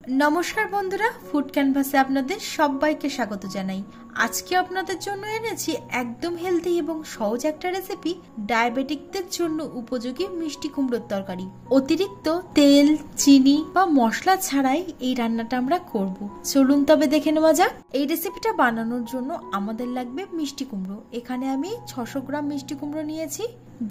নমস্কার বন্ধুরা, ফুড ক্যানভাসে আপনাদের সবাইকে স্বাগত জানাই। আজকে আপনাদের জন্য এনেছি একদম হেলদি এবং সহজ একটা রেসিপি, ডায়াবেটিকদের জন্য উপযোগী মিষ্টি কুমড়োর তরকারি। অতিরিক্ত তেল, চিনি বা মশলা ছাড়াই এই রান্নাটা আমরা করব। চলুন তবে দেখে নেওয়া যাক। এই রেসিপিটা বানানোর জন্য আমাদের লাগবে মিষ্টি কুমড়ো। এখানে আমি 600 গ্রাম মিষ্টি কুমড়ো নিয়েছি,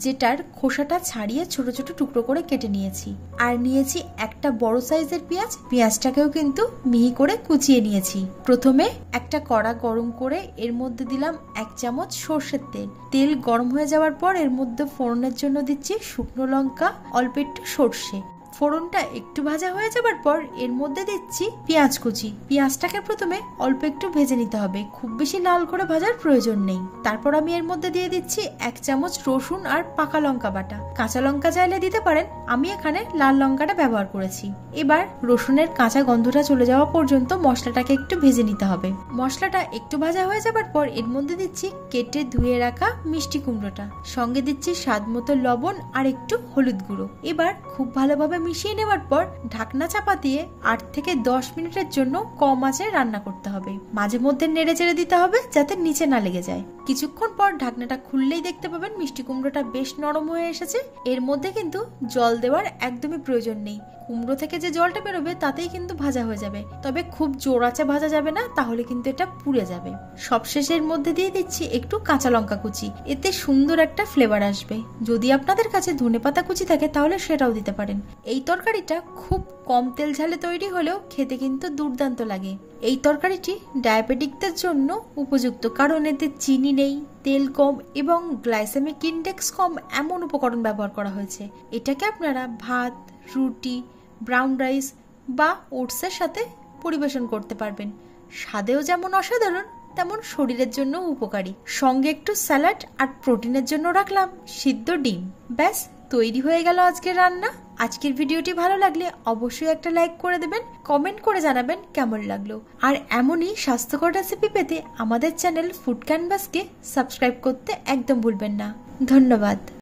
যেটার খোসাটা ছাড়িয়ে ছোট ছোট টুকরো করে কেটে নিয়েছি। আর নিয়েছি একটা বড় সাইজের পেঁয়াজ, পেঁয়াজটাকেও কিন্তু মিহি করে কুচিয়ে নিয়েছি। প্রথমে একটা কড়া গরম করে এর মধ্যে দিলাম 1 চামচ সর্ষের তেল। তেল গরম হয়ে যাওয়ার পর এর মধ্যে ফোড়নের জন্য দিচ্ছি শুকনো লঙ্কা, অল্প একটু সর্ষে। ফোড়নটা একটু ভাজা হয়ে যাবার পর এর মধ্যে দিচ্ছি পেঁয়াজ কুচি। পেঁয়াজটাকে প্রথমে অল্প একটু ভেজে নিতে হবে, খুব বেশি লাল করে ভাজার প্রয়োজন নেই। তারপর আমি এর মধ্যে দিয়ে দিচ্ছি 1 চামচ রসুন আর পাকা লঙ্কা বাটা। কাঁচা লঙ্কা চাইলে দিতে পারেন, আমি এখানে লাল লঙ্কাটা ব্যবহার করেছি। এবার রসুনের কাঁচা গন্ধটা চলে যাওয়া পর্যন্ত মশলাটাকে একটু ভেজে নিতে হবে। মশলাটা একটু ভাজা হয়ে যাবার পর এর মধ্যে দিচ্ছি কেটে ধুয়ে রাখা মিষ্টি কুমড়োটা, সঙ্গে দিচ্ছি স্বাদ মতো লবণ আর একটু হলুদ গুঁড়ো। এবার খুব ভালোভাবে মিশিয়ে নেওয়ার পর ঢাকনা চাপা দিয়ে 8 থেকে 10 মিনিটের জন্য কম আঁচে রান্না করতে হবে। মাঝে মধ্যে নেড়ে চেড়ে দিতে হবে যাতে নিচে না লেগে যায়। কিছুক্ষণ পর ঢাকনাটা খুললেই দেখতে পাবেন মিষ্টি কুমড়োটা বেশ নরম হয়ে এসেছে। এর মধ্যে কিন্তু জল দেওয়ার একদমই প্রয়োজন নেই। কুমড়ো থেকে যে জলটা বেরোবে তাতেই কিন্তু ভাজা হয়ে যাবে, তবে খুব জোর আঁচে ভাজা যাবে না, তাহলে কিন্তু এটা পুড়ে যাবে। সবশেষে এর মধ্যে দিয়ে দিচ্ছি একটু কাঁচা লঙ্কা কুচি, এতে সুন্দর একটা ফ্লেভার আসবে। যদি আপনাদের কাছে ধনেপাতা কুচি থাকে তাহলে সেটাও দিতে পারেন। এই তরকারিটা খুব কম তেল ঝালে তৈরি হলেও খেতে কিন্তু দুর্দান্ত লাগে। এই তরকারিটি ডায়াবেটিকদের জন্য উপযুক্ত, কারণ এতে চিনি নেই, তেল কম এবং গ্লাইসেমিক ইন্ডেক্স কম এমন উপকরণ ব্যবহার করা হয়েছে। এটাকে আপনারা ভাত, রুটি, ব্রাউন রাইস বা ওটসের সাথে পরিবেশন করতে পারবেন। স্বাদেও যেমন অসাধারণ, তেমন শরীরের জন্য উপকারী। সঙ্গে একটু স্যালাড আর প্রোটিনের জন্য রাখলাম সিদ্ধ ডিম। ব্যাস, তৈরি হয়ে গেল আজকের রান্না। আজকের ভিডিওটি ভালো লাগলে অবশ্যই একটা লাইক করে দেবেন, কমেন্ট করে জানাবেন কেমন লাগলো। আর এমনই স্বাস্থ্যকর রেসিপি পেতে আমাদের চ্যানেল ফুড ক্যানভাসকে সাবস্ক্রাইব করতে একদম ভুলবেন না। ধন্যবাদ।